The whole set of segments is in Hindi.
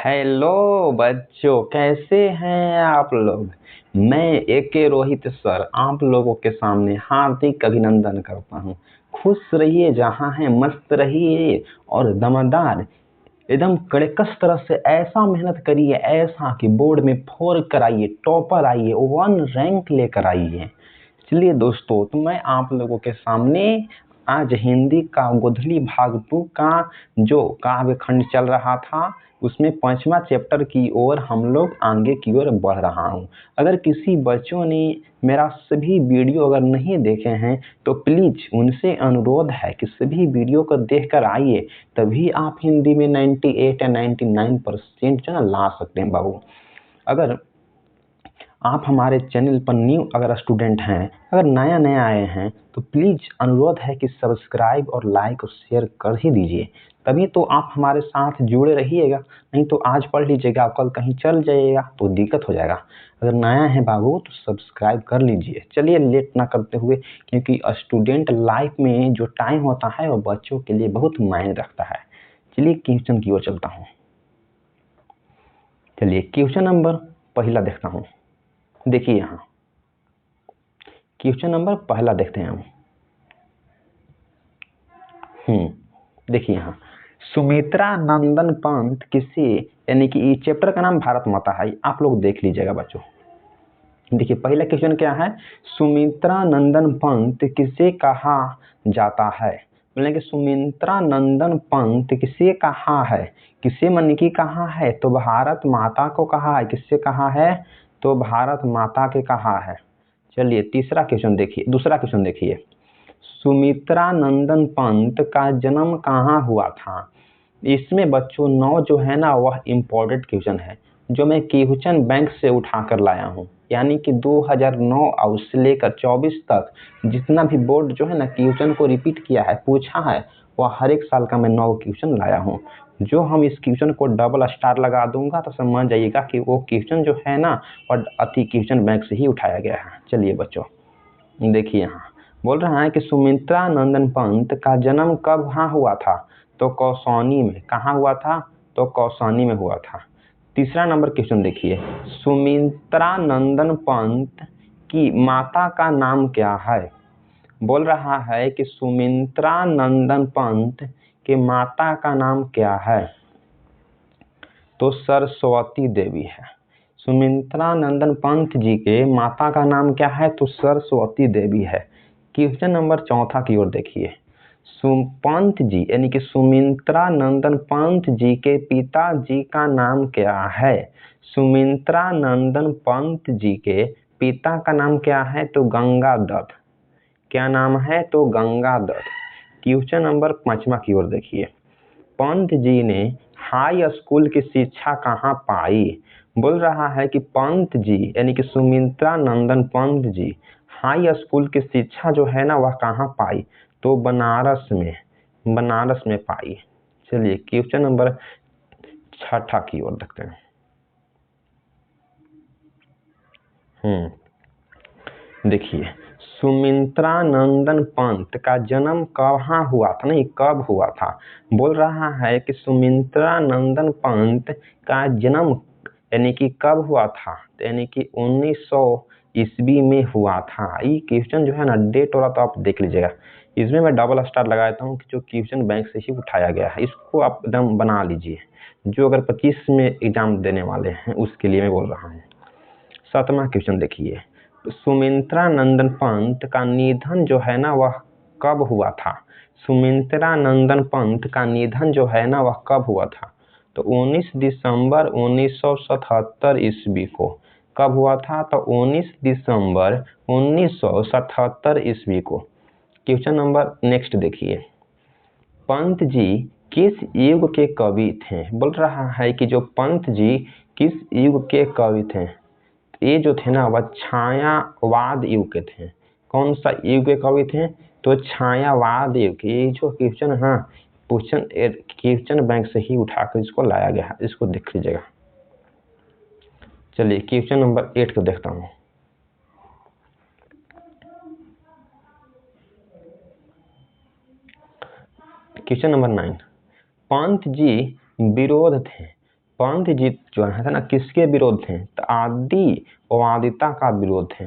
हेलो बच्चों, कैसे हैं आप लोग। मैं AK रोहित सर आप लोगों के सामने हार्दिक अभिनंदन करता हूँ। खुश रहिए, जहाँ हैं मस्त रहिए और दमदार एकदम कड़कस तरह से ऐसा मेहनत करिए, ऐसा कि बोर्ड में 4 कराइए, टॉपर आइए, 1 रैंक लेकर आइए। चलिए दोस्तों, तो मैं आप लोगों के सामने आज हिंदी का गोधली भाग 2 का जो काव्य खंड चल रहा था उसमें 5वां चैप्टर की ओर हम लोग आगे की ओर बढ़ रहा हूँ। अगर किसी बच्चों ने मेरा सभी वीडियो अगर नहीं देखे हैं तो प्लीज उनसे अनुरोध है कि सभी वीडियो को देखकर आइए, तभी आप हिंदी में 98 या 99% जो है ला सकते हैं बाबू। अगर आप हमारे चैनल पर न्यू अगर स्टूडेंट हैं, अगर नया आए हैं, तो प्लीज अनुरोध है कि सब्सक्राइब और लाइक और शेयर कर ही दीजिए, तभी तो आप हमारे साथ जुड़े रहिएगा। नहीं तो आज पढ़ लीजिएगा, कल कहीं चल जाइएगा तो दिक्कत हो जाएगा। अगर नया है बाबू तो सब्सक्राइब कर लीजिए। चलिए लेट ना करते हुए, क्योंकि स्टूडेंट लाइफ में जो टाइम होता है वो बच्चों के लिए बहुत मायने रखता है। चलिए क्वेश्चन की ओर चलता हूँ। चलिए क्वेश्चन नंबर पहला देखता हूँ। देखिए यहाँ क्वेश्चन नंबर पहला देखते हैं हम। देखिए यहाँ सुमित्रा नंदन पंत किसे, यानी कि इस चैप्टर का नाम भारत माता है, आप लोग देख लीजिएगा बच्चों। देखिए पहला क्वेश्चन क्या है, सुमित्रा नंदन पंत किसे कहा जाता है। बोले कि सुमित्रा नंदन पंत किसे कहा है, किसे मन की कहा है, तो भारत माता को कहा है। किससे कहा है, तो भारत माता के कहा है। चलिए तीसरा क्वेश्चन देखिए, दूसरा क्वेश्चन देखिए, सुमित्रा नंदन पंत का जन्म कहाँ हुआ था। इसमें बच्चों 9 जो है ना वह इम्पोर्टेंट क्वेश्चन है, जो मैं क्वेश्चन बैंक से उठा कर लाया हूँ। यानी कि 2009 और से लेकर 24 तक जितना भी बोर्ड जो है ना क्वेश्चन को रिपीट किया है, पूछा है, वह हर एक साल का मैं 9 क्वेश्चन लाया हूँ। जो हम इस क्वेश्चन को डबल स्टार लगा दूंगा तो समझ जाइएगा कि वो क्वेश्चन जो है ना और अति क्वेश्चन बैंक से ही उठाया गया है। चलिए बच्चों देखिए यहाँ बोल रहा है कि सुमित्रा नंदन पंत का जन्म कब कहाँ हुआ था, तो कौसानी में। कहाँ हुआ था, तो कौसानी में हुआ था। तीसरा नंबर क्वेश्चन देखिए, सुमित्रा नंदन पंत की माता का नाम क्या है। बोल रहा है कि सुमित्रा नंदन पंत के माता का नाम क्या है, तो सरस्वती देवी है। सुमित्रा नंदन पंत जी के माता का नाम क्या है, तो सरस्वती देवी है। क्वेश्चन नंबर चौथा की ओर देखिए, पंत जी यानी कि सुमित्रा नंदन पंत जी के पिताजी का नाम क्या है। सुमित्रा नंदन पंत जी के पिता का नाम क्या है, तो गंगादत्त। क्या नाम है, तो गंगादत्त। क्वेश्चन नंबर 5वां की ओर देखिए, पंत जी ने हाई स्कूल की शिक्षा कहाँ पाई। बोल रहा है कि पंत जी यानी कि सुमित्रा नंदन पंत जी हाई स्कूल की शिक्षा जो है ना वह कहाँ पाई, तो बनारस में पाई। चलिए क्वेश्चन नंबर 6 की ओर देखते हैं। देखिए सुमित्रा नंदन पंत का जन्म कहाँ हुआ था, नहीं कब हुआ था। बोल रहा है कि सुमित्रा नंदन पंत का जन्म यानी कि कब हुआ था, यानी कि 1900 ईस्वी में हुआ था। ये क्वेश्चन जो है ना डेट वाला तो आप देख लीजिएगा, इसमें मैं डबल स्टार लगाता हूँ कि जो क्वेश्चन बैंक से ही उठाया गया है, इसको आप एकदम बना लीजिए। जो अगर 25 में एग्जाम देने वाले हैं उसके लिए मैं बोल रहा हूँ। 7वां क्वेश्चन देखिए, सुमित्रा नंदन पंत का निधन जो है ना वह कब हुआ था। सुमित्रा नंदन पंत का निधन जो है ना वह कब हुआ था, तो 19 दिसंबर 1977 ईस्वी को। कब हुआ था, तो 19 दिसंबर 1977 ईस्वी को। क्वेश्चन नंबर नेक्स्ट देखिए, पंत जी किस युग के कवि थे। बोल रहा है कि जो पंत जी किस युग के कवि थे। ये जो थे ना वह छायावाद युग के थे। कौन सा युग के कवि थे, तो छायावाद युग के। ये जो क्वेश्चन है क्वेश्चन बैंक से ही उठाकर इसको लाया गया है, इसको देख लीजिएगा। चलिए क्वेश्चन नंबर 8 को देखता हूँ। क्वेश्चन नंबर 9, पंत जी विरोध थे। पंत जी जो है ना किसके विरोध थे? तो आदिवादिता का विरोध थे।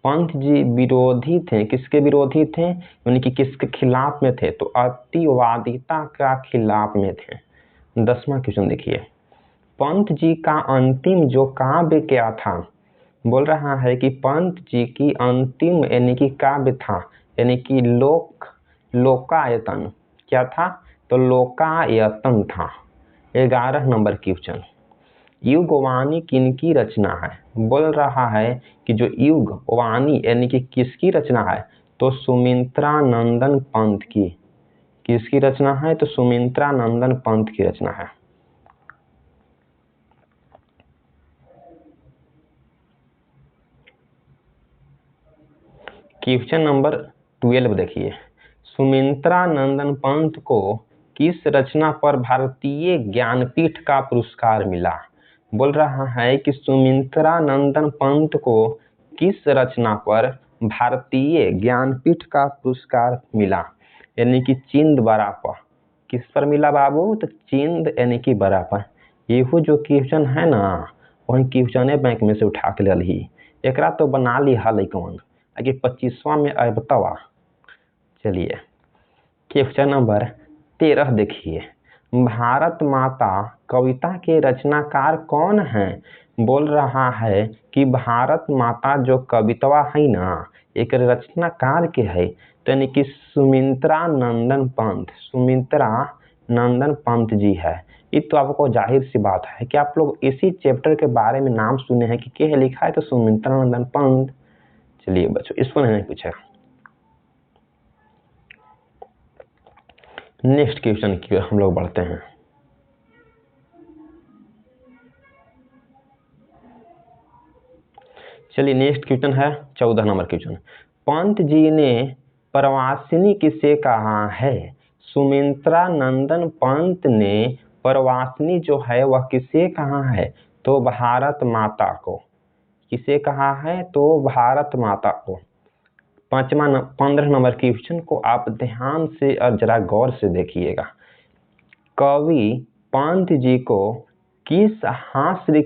पंत जी विरोधी थे, किसके विरोधी थे? यानी कि किसके खिलाफ में थे? तो अतिवादिता का खिलाफ में थे। 10वां क्वेश्चन देखिए, पंत जी का अंतिम जो काव्य क्या था? बोल रहा है कि पंत जी की अंतिम यानी कि काव्य था, यानी कि लोकायतन। क्या था? तो लोकायतन था। 11 नंबर क्वेश्चन, युगवाणी किनकी रचना है? बोल रहा है कि जो युगवाणी यानी कि किसकी रचना है? तो सुमित्रा नंदन पंत की। किसकी रचना है? तो सुमित्रा नंदन पंत की रचना है। क्वेश्चन नंबर 12 देखिए, सुमित्रा नंदन पंत को किस रचना पर भारतीय ज्ञानपीठ का पुरस्कार मिला? बोल रहा है कि सुमित्रा नंदन पंत को किस रचना पर भारतीय ज्ञानपीठ का पुरस्कार मिला? यानी कि चिंद बरापर। किस पर मिला बाबू? तो चिंद यानी कि बराबर। येहू जो क्वेश्चन है ना, वही क्वेश्चन बैंक में से उठा के ले ली, एकरा तो बना ली हल कौन आगे 25वां में आए बतावा। चलिए क्वेश्चन नंबर 13 देखिए, भारत माता कविता के रचनाकार कौन है? बोल रहा है कि भारत माता जो कविता है ना, एक रचनाकार के है, तो यानी कि सुमित्रा नंदन पंत। सुमित्रा नंदन पंत जी है। ये तो आपको जाहिर सी बात है कि आप लोग इसी चैप्टर के बारे में नाम सुने हैं कि क्या लिखा है, तो सुमित्रा नंदन पंत। चलिए बच्चों, इसको नहीं पूछा। नेक्स्ट क्वेश्चन की हम लोग बढ़ते हैं। चलिए नेक्स्ट क्वेश्चन है 14 नंबर क्वेश्चन, पंत जी ने प्रवासिनी किसे कहा है? सुमित्रा नंदन पंत ने प्रवासिनी जो है वह किसे कहा है? तो भारत माता को। किसे कहा है? तो भारत माता को। 15 नंबर क्वेश्चन को आप ध्यान से और जरा गौर से देखिएगा। कवि पंत जी को किस हास्य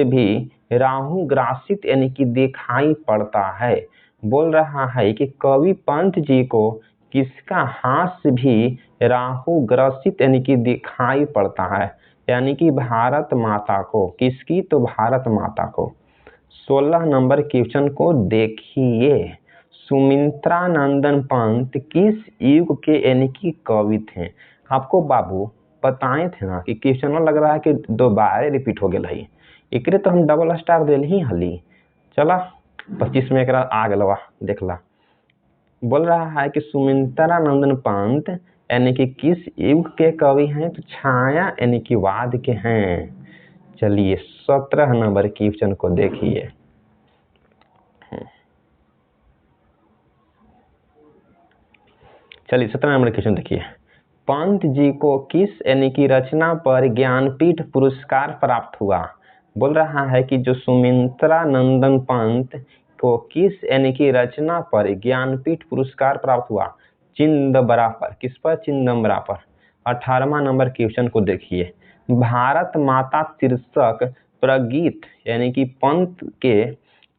भी राहु ग्रासित यानी कि दिखाई पड़ता है? बोल रहा है कि कवि पंत जी को किसका हास्य भी राहु ग्रसित यानी कि दिखाई पड़ता है? यानी कि भारत माता को। किसकी? तो भारत माता को। 16 नंबर क्वेश्चन को देखिए, सुमित्रा नंदन पंत किस युग के यानी कि कवि थे? आपको बाबू बताए थे ना कि क्वेश्चन लग रहा है कि दोबारा रिपीट हो गया है, एकरे तो हम डबल स्टार दिल ही हली। चला 25 में एक आ गलवा देखला। बोल रहा है कि सुमित्रा नंदन पंत यानी कि किस युग के कवि हैं? तो छाया यानी कि वाद के हैं। चलिए 17 नंबर क्वेश्चन को देखिए, चलिए 17 नंबर क्वेश्चन देखिए, पंत जी को किस यानी कि रचना पर ज्ञानपीठ पुरस्कार प्राप्त हुआ? बोल रहा है कि जो सुमित्रा नंदन पंत को किस यानी कि रचना पर ज्ञानपीठ पुरस्कार प्राप्त हुआ? चिदंबरा पर। किस पर? चिदंबरा पर। 18वां नंबर क्वेश्चन को देखिए, भारत माता शीर्षक प्रगीत यानी कि पंत के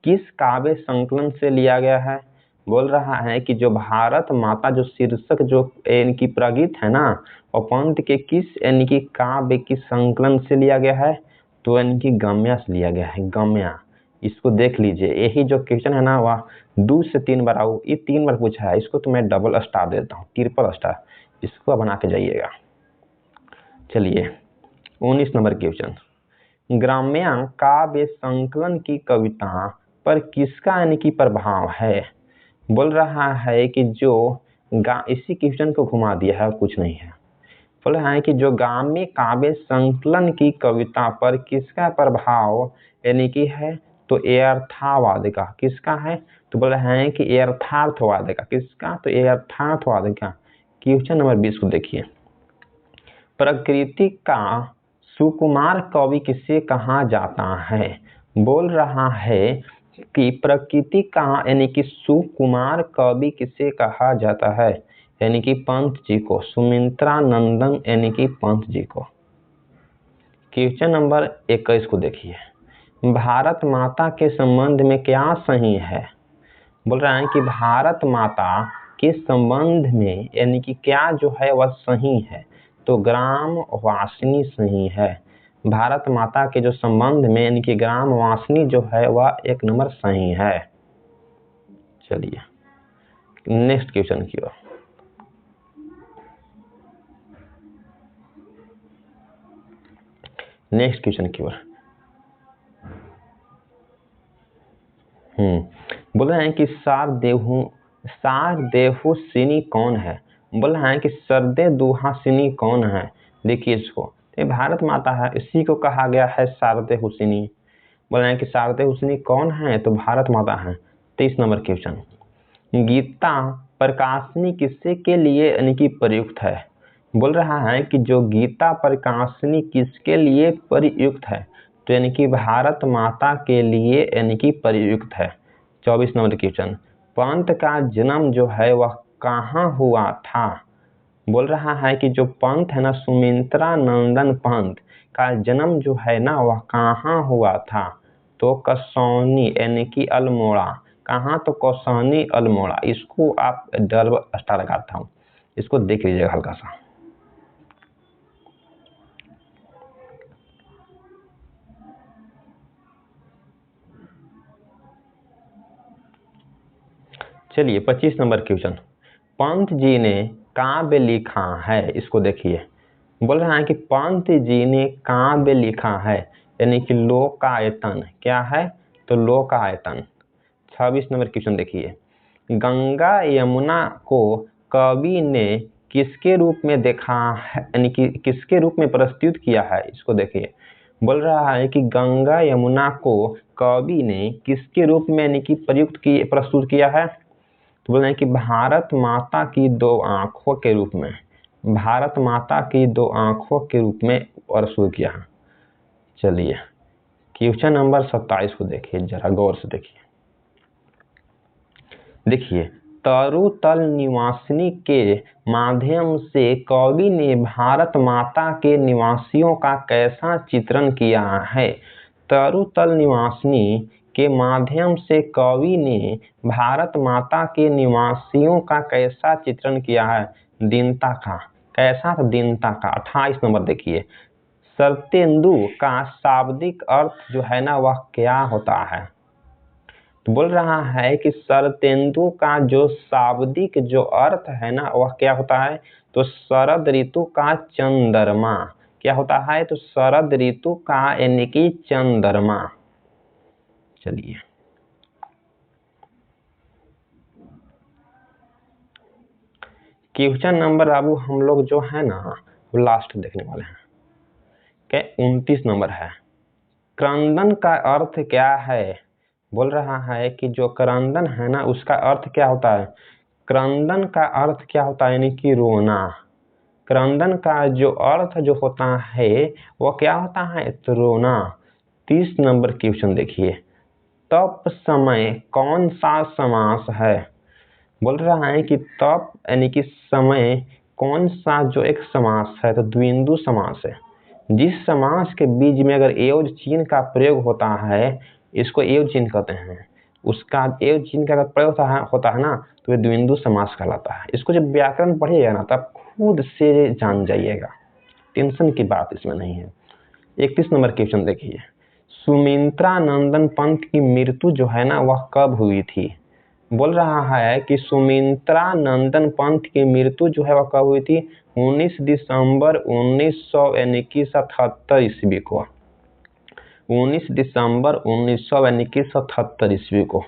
किस काव्य संकलन से लिया गया है? बोल रहा है कि जो भारत माता जो शीर्षक जो यानी कि प्रगीत है ना, और पंत के किस यानी कि काव्य की संकलन से लिया गया है? तो यानी कि गम्या से लिया गया है। गम्या, इसको देख लीजिए। यही जो क्वेश्चन है ना वह 2 से 3 बार आओ, ये 3 बार पूछा है, इसको तो मैं डबल स्टार देता हूँ, ट्रिपल स्टार। इसको बना के जाइएगा। चलिए 19 नंबर क्वेश्चन, ग्राम्या काव्य संकलन की कविता पर किसका यानी कि प्रभाव है? बोल रहा है कि जो इसी क्वेश्चन को घुमा दिया है, कुछ नहीं है। बोल रहा है कि जो ग्राम्य काव्य संकलन की कविता पर किसका प्रभाव यानी कि है? तो यथार्थवाद का। किसका है? तो बोल रहे हैं कि यथार्थवाद का। किसका? तो यथार्थवाद का। क्वेश्चन नंबर 20 को देखिए, प्रकृति का सुकुमार कवि किसे कहा जाता है? बोल रहा है कि प्रकृति का यानी कि सुकुमार कवि किसे कहा जाता है? यानी कि पंत जी को। सुमित्रा नंदन यानी कि पंत जी को। क्वेश्चन नंबर 21 को देखिए, भारत माता के संबंध में क्या सही है। बोल रहा है कि भारत माता के संबंध में यानी कि क्या जो है वह सही है, तो ग्राम वासिनी सही है। भारत माता के जो संबंध में यानी कि ग्राम वासिनी जो है वह 1 नंबर सही है। चलिए नेक्स्ट क्वेश्चन की ओर। नेक्स्ट क्वेश्चन की ओर बोल रहे हैं कि सारदेहुसिनी कौन है। बोल रहे हैं कि सरदेदुहासिनी कौन है। देखिए इसको, ये भारत माता है, इसी को कहा गया है सारदेहुसिनी। बोल रहे हैं कि सारदेहुसिनी कौन है, तो भारत माता है। 23 नंबर क्वेश्चन, गीता प्रकाशनी किससे के लिए यानी कि प्रयुक्त है। बोल रहा है कि जो गीता प्रकाशनी किसके लिए प्रयुक्त है, तो यानी कि भारत माता के लिए यानी कि प्रयुक्त है। 24 नंबर क्वेश्चन, पंत का जन्म जो है वह कहाँ हुआ था। बोल रहा है कि जो पंत है ना, सुमित्रा नंदन पंत का जन्म जो है ना वह कहाँ हुआ था, तो कसौनी यानी कि अल्मोड़ा। कहाँ, तो कौसानी अल्मोड़ा। इसको आप डबल स्टार लगाता हूँ, इसको देख लीजिएगा हल्का सा। चलिए 25 नंबर क्वेश्चन, पंत जी ने काव्य लिखा है। इसको देखिए, बोल रहा है कि पंत जी ने काव्य लिखा है यानी कि लोकायतन। क्या है, तो लोकायतन। 26 नंबर क्वेश्चन देखिए, गंगा यमुना को कवि ने किसके रूप में देखा है यानी कि किसके रूप में प्रस्तुत किया है। इसको देखिए, बोल रहा है कि गंगा यमुना को कवि ने किसके रूप में यानी कि प्रस्तुत किया है, तो बोल रहे हैं कि भारत माता की 2 आंखों के रूप में। भारत माता की 2 आंखों के रूप में प्रस्तुत किया है। चलिए क्वेश्चन नंबर 27 को देखिए, जरा गौर से देखिए। देखिए, तरुतल निवासिनी के माध्यम से कवि ने भारत माता के निवासियों का कैसा चित्रण किया है। तरुतल निवासिनी के माध्यम से कवि ने भारत माता के निवासियों का कैसा चित्रण किया है, दीनता का। कैसा, तो दीनता का। 28 नंबर देखिए, शरतेंदु का शाब्दिक अर्थ जो है ना वह क्या होता है। तो बोल रहा है कि शरतेंदु का जो शाब्दिक जो अर्थ है ना वह क्या होता है, तो शरद ऋतु का चंद्रमा। क्या होता है, तो शरद ऋतु का यानी कि चंद्रमा। चलिए क्वेश्चन नंबर बाबू हम लोग जो है ना लास्ट देखने वाले हैं। क्या 29 नंबर है, क्रंदन का अर्थ क्या है। बोल रहा है कि जो क्रंदन है ना उसका अर्थ क्या होता है। क्रंदन का अर्थ क्या होता है, यानी कि रोना। क्रंदन का जो अर्थ जो होता है वो क्या होता है, तो रोना। 30 नंबर क्वेश्चन देखिए, तप समय कौन सा समास है। बोल रहा है कि तप यानी कि समय कौन सा जो एक समास है, तो द्विंदु समास है। जिस समास के बीच में अगर एवज चिन्ह का प्रयोग होता है, इसको एवज चिन्ह कहते हैं। उसका एवज चिन्ह का अगर प्रयोग होता है ना, तो ये द्विंदु समास कहलाता है। इसको जब व्याकरण पढ़िएगा ना तब खुद से जान जाइएगा, टेंशन की बात इसमें नहीं है। 31 नंबर क्वेश्चन देखिए, सुमित्रा नंदन पंत की मृत्यु जो है ना वह कब हुई थी। बोल रहा है कि सुमित्रा नंदन पंत की मृत्यु जो है वह कब हुई थी, 19 दिसंबर 1977 ईस्वी को। 19 दिसंबर 1977 ईस्वी को।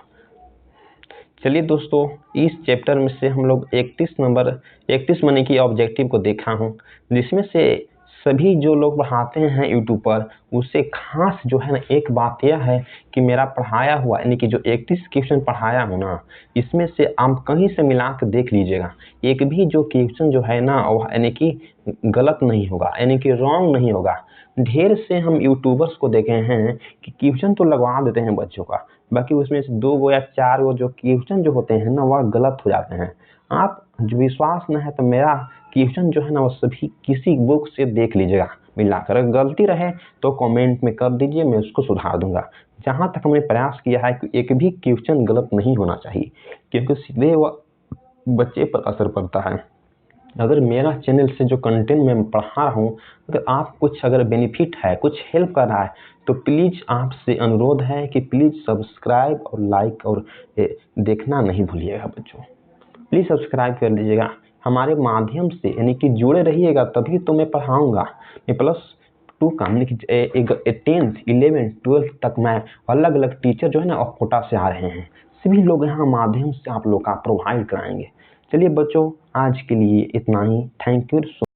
चलिए दोस्तों, इस चैप्टर में से हम लोग 31 मनी की ऑब्जेक्टिव को देखा हूँ, जिसमें से सभी जो लोग पढ़ाते हैं यूट्यूब पर उससे खास जो है ना एक बात यह है कि मेरा पढ़ाया हुआ यानी कि जो 31 क्वेश्चन पढ़ाया हूँ ना, इसमें से आप कहीं से मिला कर देख लीजिएगा, एक भी जो क्वेश्चन जो है ना वह यानी कि गलत नहीं होगा, यानी कि रॉन्ग नहीं होगा। ढेर से हम यूट्यूबर्स को देखे हैं कि क्वेश्चन तो लगवा देते हैं बच्चों का, बाकी उसमें से 2 या 4 जो क्वेश्चन जो होते हैं ना वह गलत हो जाते हैं। आप जो विश्वास न है तो मेरा क्वेश्चन जो है ना वो सभी किसी बुक से देख लीजिएगा, मिलाकर। अगर गलती रहे तो कमेंट में कर दीजिए, मैं उसको सुधार दूंगा। जहाँ तक हमने प्रयास किया है कि एक भी क्वेश्चन गलत नहीं होना चाहिए, क्योंकि सीधे वह बच्चे पर असर पड़ता है। अगर मेरा चैनल से जो कंटेंट मैं पढ़ा रहा हूँ, अगर आप कुछ अगर बेनिफिट है, कुछ हेल्प कर रहा है, तो प्लीज़ आपसे अनुरोध है कि प्लीज़ सब्सक्राइब और लाइक और देखना नहीं भूलिएगा बच्चों। प्लीज़ सब्सक्राइब कर लीजिएगा। हमारे माध्यम से यानी कि जुड़े रहिएगा, तभी तो मैं पढ़ाऊँगा। मैं +2 का यानी कि 10th 11th 12th तक मैं अलग अलग टीचर जो है ना कोटा से आ रहे हैं, सभी लोग यहाँ माध्यम से आप लोग का प्रोवाइड कराएंगे। चलिए बच्चों, आज के लिए इतना ही। Thank you.